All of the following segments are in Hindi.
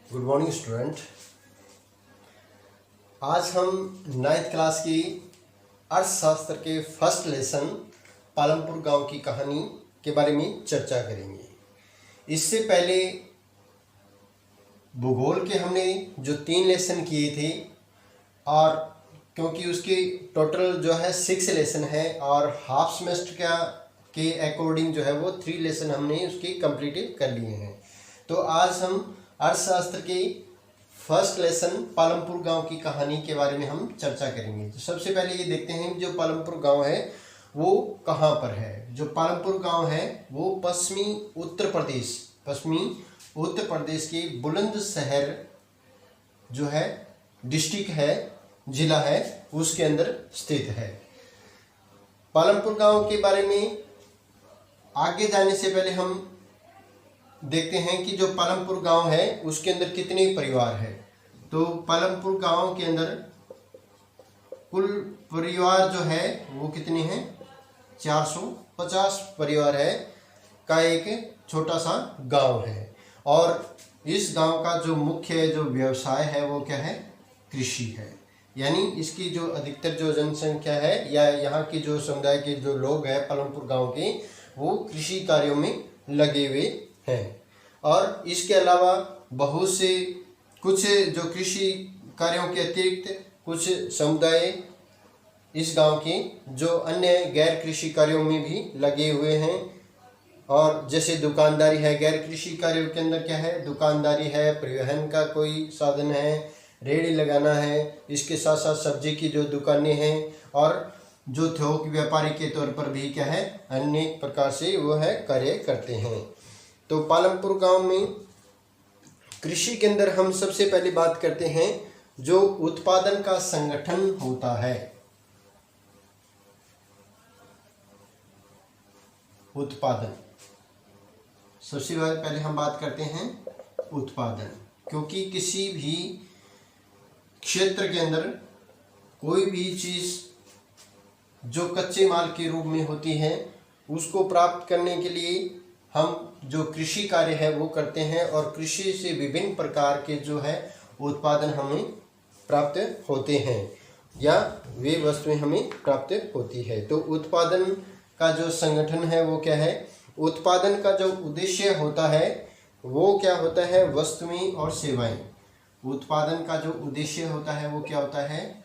Good morning student. आज हम 9th क्लास की अर्थशास्त्र के फर्स्ट लेसन पालमपुर गांव की कहानी के बारे में चर्चा करेंगे। इससे पहले भूगोल के हमने जो 3 लेसन किए थे और क्योंकि उसके टोटल जो है 6 लेसन है और हाफ सेमेस्टर के अकॉर्डिंग जो है वो 3 लेसन हमने उसके कंप्लीट कर लिए हैं। तो आज हम अर्थशास्त्र के फर्स्ट लेसन पालमपुर गांव की कहानी के बारे में हम चर्चा करेंगे। तो सबसे पहले ये देखते हैं जो पालमपुर गांव है वो कहाँ पर है। जो पालमपुर गांव है वो पश्चिमी उत्तर प्रदेश के बुलंदशहर जो है डिस्ट्रिक्ट है, जिला है, उसके अंदर स्थित है। पालमपुर गांव के बारे में आगे जाने से पहले हम देखते हैं कि जो पालमपुर गांव है उसके अंदर कितने परिवार है। तो पालमपुर गांव के अंदर कुल परिवार जो है वो कितने हैं, 450 परिवार है का एक छोटा सा गांव है। और इस गांव का जो मुख्य जो व्यवसाय है वो क्या है, कृषि है। यानी इसकी जो अधिकतर जो जनसंख्या है या यहाँ की जो समुदाय के जो लोग हैं पालमपुर गांव के, वो कृषि कार्यों में लगे हुए हैं। और इसके अलावा बहुत से कुछ जो कृषि कार्यों के अतिरिक्त कुछ समुदाय इस गांव के जो अन्य गैर कृषि कार्यों में भी लगे हुए हैं। और जैसे दुकानदारी है, गैर कृषि कार्यों के अंदर क्या है, दुकानदारी है, परिवहन का कोई साधन है, रेहड़ी लगाना है, इसके साथ साथ सब्जी की जो दुकानें हैं और जो थोक व्यापारी के तौर पर भी क्या है अनेक प्रकार से वो है कार्य करते हैं। तो पालमपुर गांव में कृषि के अंदर हम सबसे पहले बात करते हैं जो उत्पादन का संगठन होता है। उत्पादन सबसे पहले हम बात करते हैं उत्पादन, क्योंकि किसी भी क्षेत्र के अंदर कोई भी चीज जो कच्चे माल के रूप में होती है उसको प्राप्त करने के लिए हम जो कृषि कार्य है वो करते हैं और कृषि से विभिन्न प्रकार के जो है उत्पादन हमें प्राप्त होते हैं या वे वस्तुएं हमें प्राप्त होती है। तो उत्पादन का जो संगठन है वो क्या है, उत्पादन का जो उद्देश्य होता है वो क्या होता है, वस्तुएं और सेवाएं। उत्पादन का जो उद्देश्य होता है वो क्या होता है,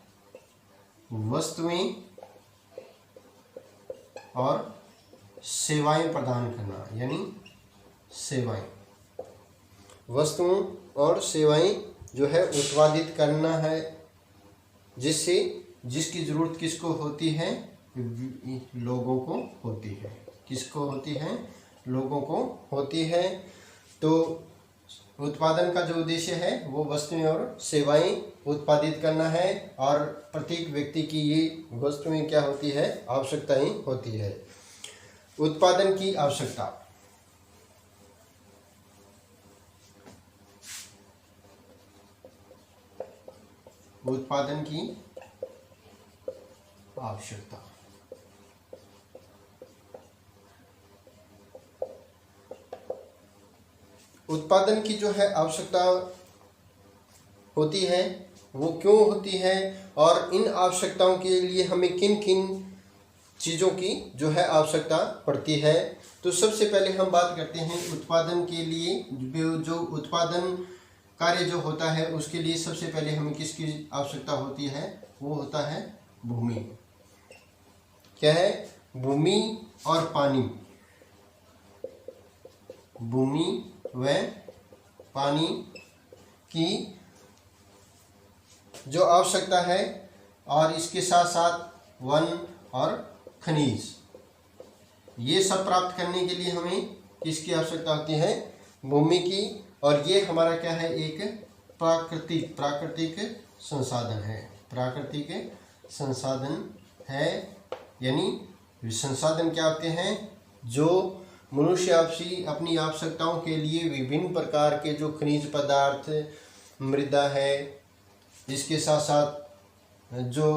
वस्तुएं और सेवाएं प्रदान करना। यानी सेवाएं, वस्तुओं और सेवाएं जो है उत्पादित करना है, जिससे जिसकी जरूरत किसको होती है, लोगों को होती है। किसको होती है, लोगों को होती है। तो उत्पादन का जो उद्देश्य है वो वस्तुएं और सेवाएं उत्पादित करना है और प्रत्येक व्यक्ति की ये वस्तुएं क्या होती है, आवश्यकताएं होती है। उत्पादन की आवश्यकता, उत्पादन की आवश्यकता। उत्पादन की जो है आवश्यकता होती है वो क्यों होती है और इन आवश्यकताओं के लिए हमें किन किन चीज़ों की जो है आवश्यकता पड़ती है। तो सबसे पहले हम बात करते हैं उत्पादन के लिए जो उत्पादन कार्य जो होता है उसके लिए सबसे पहले हमें किसकी आवश्यकता होती है, वो होता है भूमि। क्या है, भूमि और पानी। भूमि व पानी की जो आवश्यकता है और इसके साथ साथ वन और खनिज, ये सब प्राप्त करने के लिए हमें किसकी आवश्यकता होती है, भूमि की। और ये हमारा क्या है, एक प्राकृतिक संसाधन है। प्राकृतिक संसाधन है, यानी संसाधन क्या होते हैं, जो मनुष्य अपनी आवश्यकताओं के लिए विभिन्न प्रकार के जो खनिज पदार्थ, मृदा है, इसके साथ साथ जो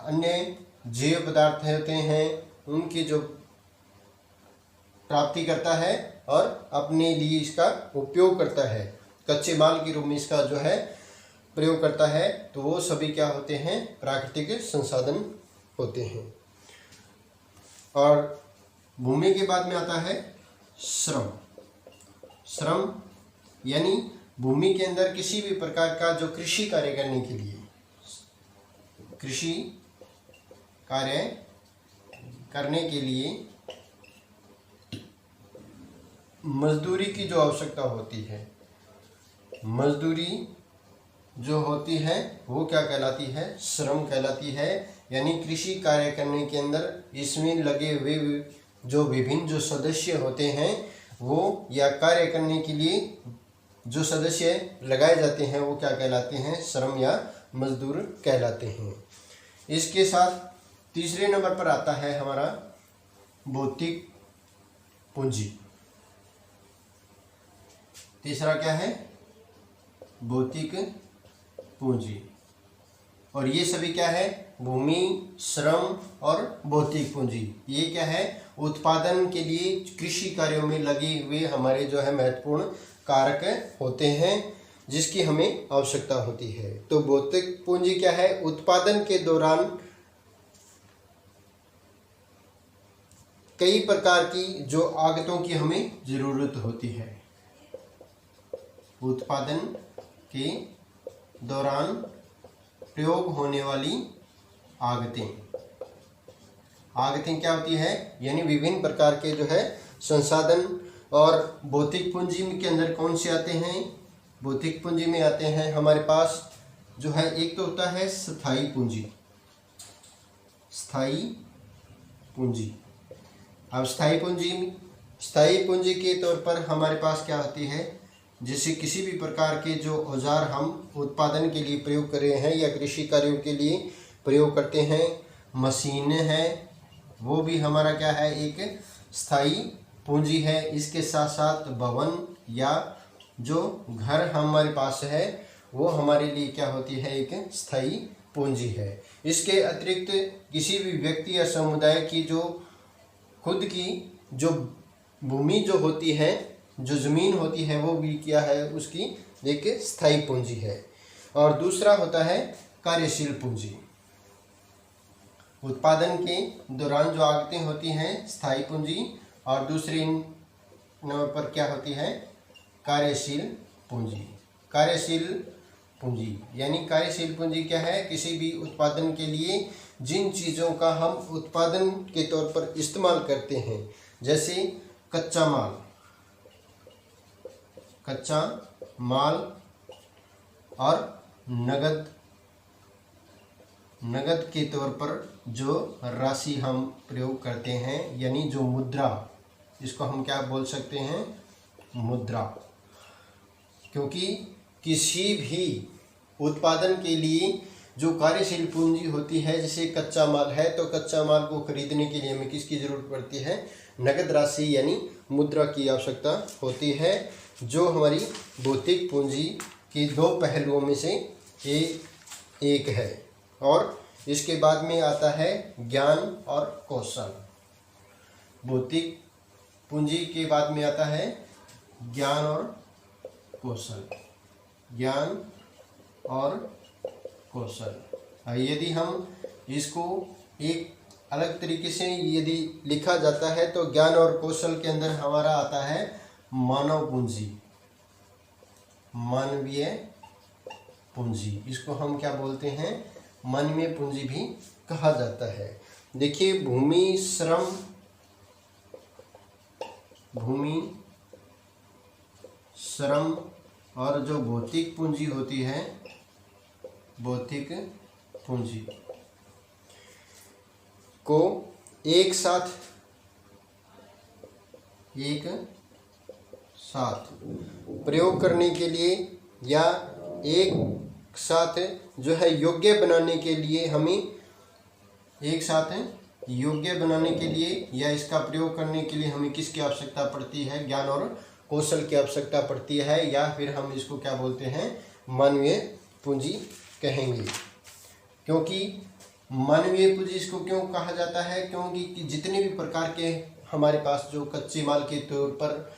अन्य जैव पदार्थ होते हैं उनकी जो प्राप्ति करता है और अपने लिए इसका उपयोग करता है। कच्चे माल के रूप में इसका जो है प्रयोग करता है, तो वो सभी क्या होते हैं, प्राकृतिक संसाधन होते हैं। और भूमि के बाद में आता है श्रम। श्रम यानी भूमि के अंदर किसी भी प्रकार का जो कृषि कार्य करने के लिए, कृषि कार्य करने के लिए मजदूरी की जो आवश्यकता होती है, मजदूरी जो होती है वो क्या कहलाती है, श्रम कहलाती है। यानी कृषि कार्य करने के अंदर इसमें लगे हुए जो विभिन्न जो सदस्य होते हैं वो, या कार्य करने के लिए जो सदस्य लगाए जाते हैं वो क्या कहलाते हैं, श्रम या मजदूर कहलाते हैं। इसके साथ तीसरे नंबर पर आता है हमारा भौतिक पूंजी। तीसरा क्या है, भौतिक पूंजी। और ये सभी क्या है, भूमि, श्रम और भौतिक पूंजी। ये क्या है, उत्पादन के लिए कृषि कार्यों में लगे हुए हमारे जो है महत्वपूर्ण कारक होते हैं जिसकी हमें आवश्यकता होती है। तो भौतिक पूंजी क्या है, उत्पादन के दौरान कई प्रकार की जो आगतों की हमें जरूरत होती है। उत्पादन के दौरान प्रयोग होने वाली आगतें, आगतें क्या होती है, यानी विभिन्न प्रकार के जो है संसाधन। और भौतिक पूंजी के अंदर कौन से आते हैं, भौतिक पूंजी में आते हैं हमारे पास जो है, एक तो होता है स्थायी पूंजी। स्थायी पूंजी। अब स्थायी पूंजी के तौर पर हमारे पास क्या होती है, जैसे किसी भी प्रकार के जो औजार हम उत्पादन के लिए प्रयोग कर रहे हैं या कृषि कार्यों के लिए प्रयोग करते हैं, मशीनें हैं, वो भी हमारा क्या है, एक स्थायी पूंजी है। इसके साथ साथ भवन या जो घर हमारे पास है वो हमारे लिए क्या होती है, एक स्थायी पूंजी है। इसके अतिरिक्त किसी भी व्यक्ति या समुदाय की जो खुद की जो भूमि जो होती है, जो ज़मीन होती है, वो भी क्या है, उसकी एक स्थायी पूंजी है। और दूसरा होता है कार्यशील पूंजी। उत्पादन के दौरान जो आगतें होती हैं, स्थायी पूंजी। और दूसरी नंबर पर क्या होती है, कार्यशील पूंजी। कार्यशील पूंजी यानी कार्यशील पूंजी क्या है, किसी भी उत्पादन के लिए जिन चीज़ों का हम उत्पादन के तौर पर इस्तेमाल करते हैं, जैसे कच्चा माल और नगद के तौर पर जो राशि हम प्रयोग करते हैं, यानी जो मुद्रा, इसको हम क्या बोल सकते हैं, मुद्रा। क्योंकि किसी भी उत्पादन के लिए जो कार्यशील पूंजी होती है, जैसे कच्चा माल है, तो कच्चा माल को खरीदने के लिए हमें किसकी ज़रूरत पड़ती है, नगद राशि यानी मुद्रा की आवश्यकता होती है, जो हमारी भौतिक पूंजी के दो पहलुओं में से एक है। और इसके बाद में आता है ज्ञान और कौशल। भौतिक पूंजी के बाद में आता है ज्ञान और कौशल। ज्ञान और कौशल। यदि हम इसको एक अलग तरीके से यदि लिखा जाता है तो ज्ञान और कौशल के अंदर हमारा आता है मानव पूंजी, मानवीय पूंजी। इसको हम क्या बोलते हैं, मानवीय पूंजी भी कहा जाता है। देखिए, भूमि, श्रम और जो भौतिक पूंजी होती है, भौतिक पूंजी को एक साथ प्रयोग करने के लिए या एक साथ जो है योग्य बनाने के लिए, हमें एक साथ योग्य बनाने के लिए या इसका प्रयोग करने के लिए हमें किसकी आवश्यकता पड़ती है, ज्ञान और कौशल की आवश्यकता पड़ती है, या फिर हम इसको क्या बोलते हैं, मानवीय पूंजी कहेंगे। क्योंकि मानवीय पूंजी इसको क्यों कहा जाता है, क्योंकि जितने भी प्रकार के हमारे पास जो कच्चे माल के तौर पर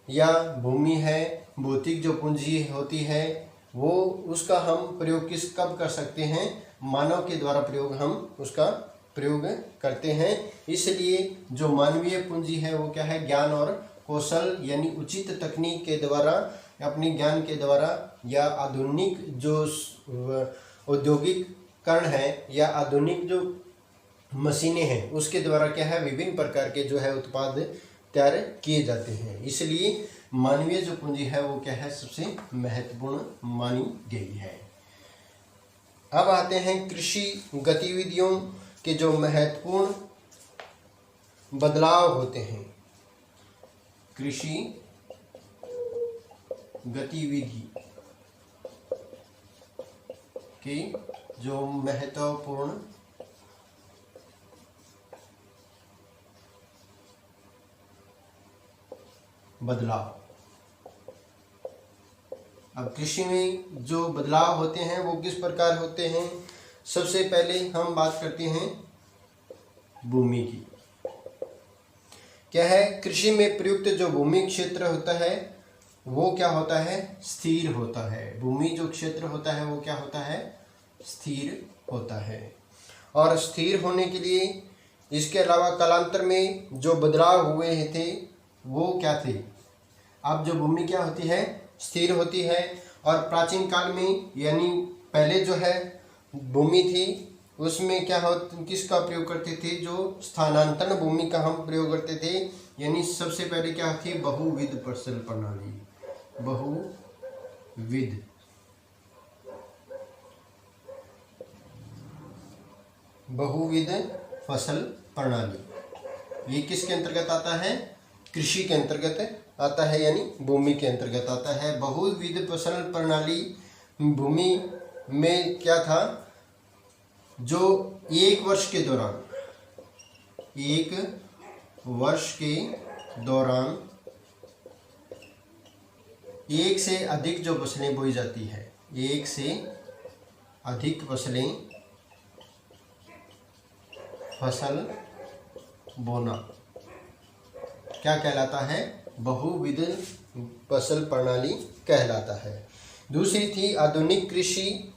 या भूमि है, भौतिक जो पूंजी होती है वो उसका हम प्रयोग कब कर सकते हैं, मानव के द्वारा प्रयोग हम उसका प्रयोग करते हैं। इसलिए जो मानवीय पूंजी है वो क्या है, ज्ञान और कौशल यानी उचित तकनीक के द्वारा, अपने ज्ञान के द्वारा या आधुनिक जो औद्योगिकरण है या आधुनिक जो मशीनें हैं उसके द्वारा क्या है, विभिन्न प्रकार के जो है उत्पाद तैयार किए जाते हैं। इसलिए मानवीय जो पूंजी है वो क्या है, सबसे महत्वपूर्ण मानी गई है। अब आते हैं कृषि गतिविधियों के जो महत्वपूर्ण बदलाव होते हैं। कृषि गतिविधि के जो महत्वपूर्ण बदलाव। अब कृषि में जो बदलाव होते हैं वो किस प्रकार होते हैं। सबसे पहले हम बात करते हैं भूमि की। क्या है, कृषि में प्रयुक्त जो भूमि क्षेत्र होता है वो क्या होता है, स्थिर होता है। भूमि जो क्षेत्र होता है वो क्या होता है, स्थिर होता है। और स्थिर होने के लिए इसके अलावा कालांतर में जो बदलाव हुए थे वो क्या थे। अब जो भूमि क्या होती है, स्थिर होती है। और प्राचीन काल में यानी पहले जो है भूमि थी उसमें क्या हो, किसका प्रयोग करते थे, जो स्थानांतरण भूमि का हम प्रयोग करते थे। यानी सबसे पहले क्या थी, बहुविध फसल प्रणाली। बहुविध फसल प्रणाली ये किसके अंतर्गत आता है, कृषि के अंतर्गत आता है, यानी भूमि के अंतर्गत आता है। बहुविध फसल प्रणाली भूमि में क्या था, जो एक वर्ष के दौरान एक से अधिक जो फसलें बोई जाती है, एक से अधिक फसल बोना क्या कहलाता है, बहुविध फसल प्रणाली कहलाता है। दूसरी थी आधुनिक कृषि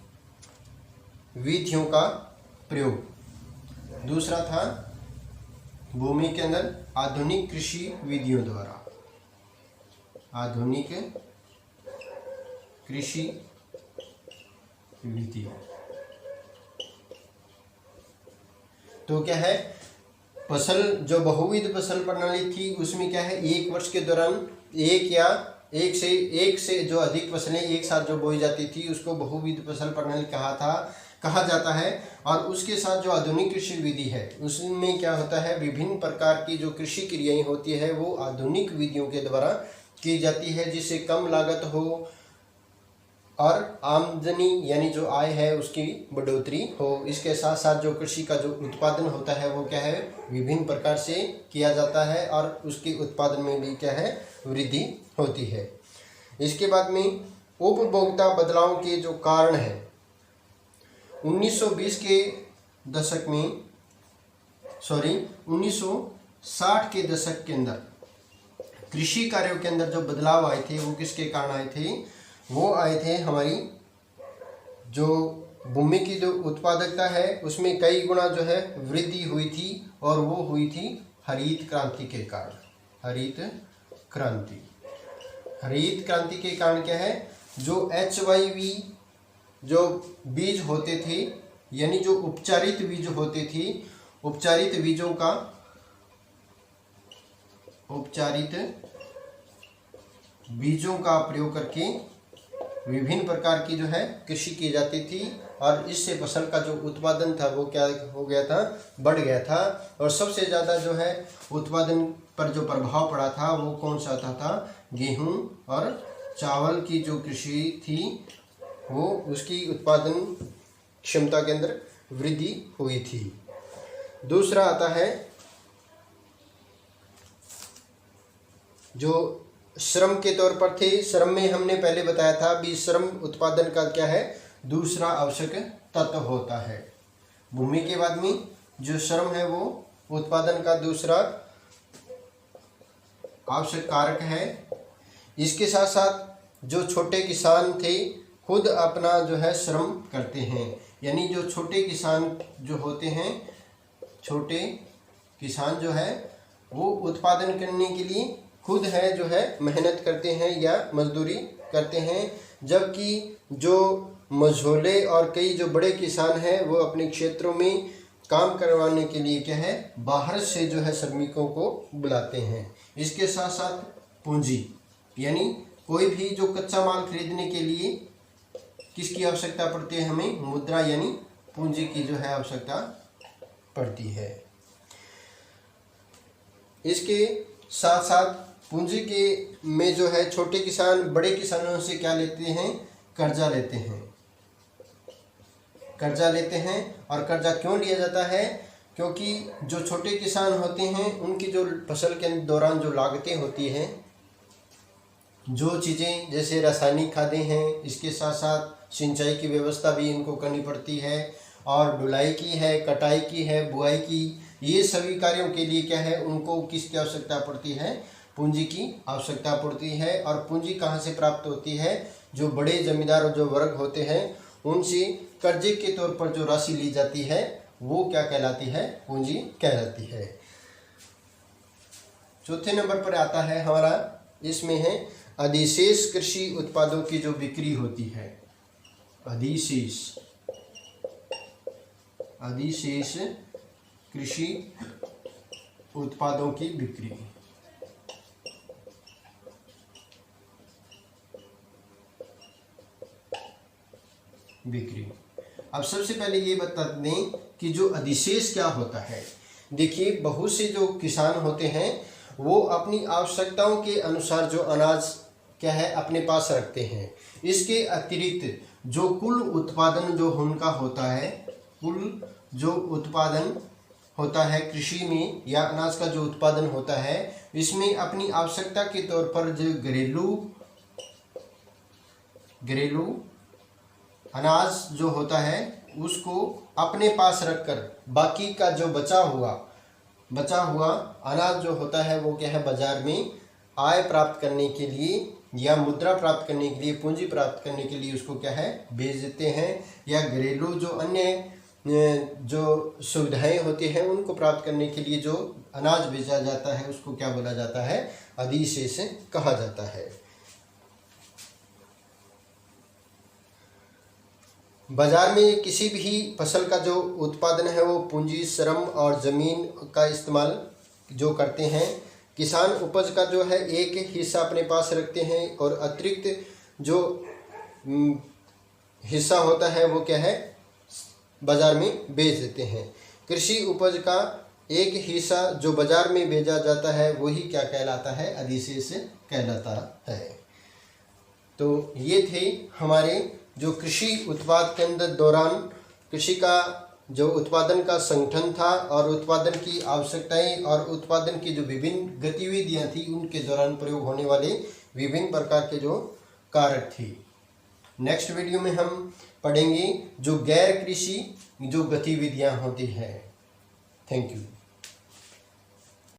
विधियों का प्रयोग। दूसरा था भूमि के अंदर आधुनिक कृषि विधियों द्वारा, आधुनिक कृषि विधि। तो क्या है, फसल जो बहुविध फसल प्रणाली थी उसमें क्या है, एक वर्ष के दौरान एक से जो अधिक फसलें एक साथ जो बोई जाती थी उसको बहुविध फसल प्रणाली कहा जाता है। और उसके साथ जो आधुनिक कृषि विधि है उसमें क्या होता है, विभिन्न प्रकार की जो कृषि क्रियाएं होती है वो आधुनिक विधियों के द्वारा की जाती है, जिससे कम लागत हो और आमदनी यानी जो आय है उसकी बढ़ोतरी हो। इसके साथ साथ जो कृषि का जो उत्पादन होता है वो क्या है, विभिन्न प्रकार से किया जाता है और उसके उत्पादन में भी क्या है, वृद्धि होती है। इसके बाद में उपभोक्ता बदलाव के जो कारण है, 1960 के दशक के अंदर कृषि कार्यों के अंदर जो बदलाव आए थे वो किसके कारण आए थे, वो आए थे हमारी जो भूमि की जो उत्पादकता है उसमें कई गुना जो है वृद्धि हुई थी, और वो हुई थी हरित क्रांति के कारण। हरित क्रांति के कारण क्या है, जो HYV जो बीज होते थे यानी जो उपचारित बीज होते थे, उपचारित बीजों का प्रयोग करके विभिन्न प्रकार की जो है कृषि की जाती थी, और इससे फसल का जो उत्पादन था वो क्या हो गया था, बढ़ गया था। और सबसे ज़्यादा जो है उत्पादन पर जो प्रभाव पड़ा था वो कौन सा था, गेहूं और चावल की जो कृषि थी वो उसकी उत्पादन क्षमता के अंदर वृद्धि हुई थी। दूसरा आता है जो श्रम के तौर पर थे। श्रम में हमने पहले बताया था भी, श्रम उत्पादन का क्या है, दूसरा आवश्यक तत्व होता है। भूमि के बाद में जो श्रम है वो उत्पादन का दूसरा आवश्यक कारक है। इसके साथ साथ जो छोटे किसान थे खुद अपना जो है श्रम करते हैं, यानी जो छोटे किसान जो होते हैं, छोटे किसान जो है वो उत्पादन करने के लिए खुद है जो है मेहनत करते हैं या मजदूरी करते हैं, जबकि जो मझोले और कई जो बड़े किसान हैं वो अपने क्षेत्रों में काम करवाने के लिए क्या है बाहर से जो है श्रमिकों को बुलाते हैं। इसके साथ साथ पूंजी, यानी कोई भी जो कच्चा माल खरीदने के लिए किसकी आवश्यकता पड़ती है, हमें मुद्रा यानी पूंजी की जो है आवश्यकता पड़ती है। इसके साथ साथ पूंजी के में जो है छोटे किसान बड़े किसानों से क्या लेते हैं, कर्जा लेते हैं। कर्जा लेते हैं और कर्जा क्यों लिया जाता है, क्योंकि जो छोटे किसान होते हैं उनकी जो फसल के दौरान जो लागतें होती हैं, जो चीज़ें जैसे रासायनिक खादें हैं, इसके साथ साथ सिंचाई की व्यवस्था भी इनको करनी पड़ती है, और ढुलाई की है, कटाई की है, बुआई की, ये सभी कार्यों के लिए क्या है उनको किसकी आवश्यकता पड़ती है, पूंजी की आवश्यकता पड़ती है। और पूंजी कहाँ से प्राप्त होती है, जो बड़े जमींदार और जो वर्ग होते हैं उनसे कर्जे के तौर पर जो राशि ली जाती है वो क्या कहलाती है, पूंजी कहलाती है। चौथे नंबर पर आता है हमारा, इसमें है अधिशेष कृषि उत्पादों की जो बिक्री होती है, अधिशेष कृषि उत्पादों की बिक्री। अब सबसे पहले ये बता दें कि जो अधिशेष क्या होता है। देखिए, बहुत से जो किसान होते हैं वो अपनी आवश्यकताओं के अनुसार जो अनाज क्या है अपने पास रखते हैं। इसके अतिरिक्त जो कुल उत्पादन जो उनका होता है, कुल जो उत्पादन होता है कृषि में या अनाज का जो उत्पादन होता है, इसमें अपनी आवश्यकता के तौर पर जो घरेलू अनाज जो होता है उसको अपने पास रखकर बाकी का जो बचा हुआ अनाज जो होता है वो क्या है बाजार में आय प्राप्त करने के लिए या मुद्रा प्राप्त करने के लिए, पूंजी प्राप्त करने के लिए उसको क्या है बेच देते हैं, या घरेलू जो अन्य जो सुविधाएं होती हैं उनको प्राप्त करने के लिए जो अनाज बेचा जाता है उसको क्या बोला जाता है, अधिशेष कहा जाता है। बाजार में किसी भी फसल का जो उत्पादन है वो पूंजी, श्रम और ज़मीन का इस्तेमाल जो करते हैं। किसान उपज का जो है एक हिस्सा अपने पास रखते हैं और अतिरिक्त जो हिस्सा होता है वो क्या है बाजार में बेच देते हैं। कृषि उपज का एक हिस्सा जो बाजार में भेजा जाता है वही क्या कहलाता है, अधिशेष कहलाता है। तो ये थे हमारे जो कृषि उत्पाद के अंदर दौरान कृषि का जो उत्पादन का संगठन था और उत्पादन की आवश्यकताएं और उत्पादन की जो विभिन्न गतिविधियां थी उनके दौरान प्रयोग होने वाले विभिन्न प्रकार के जो कारक थे। नेक्स्ट वीडियो में हम पढ़ेंगे जो गैर कृषि जो गतिविधियां होती हैं। Thank you.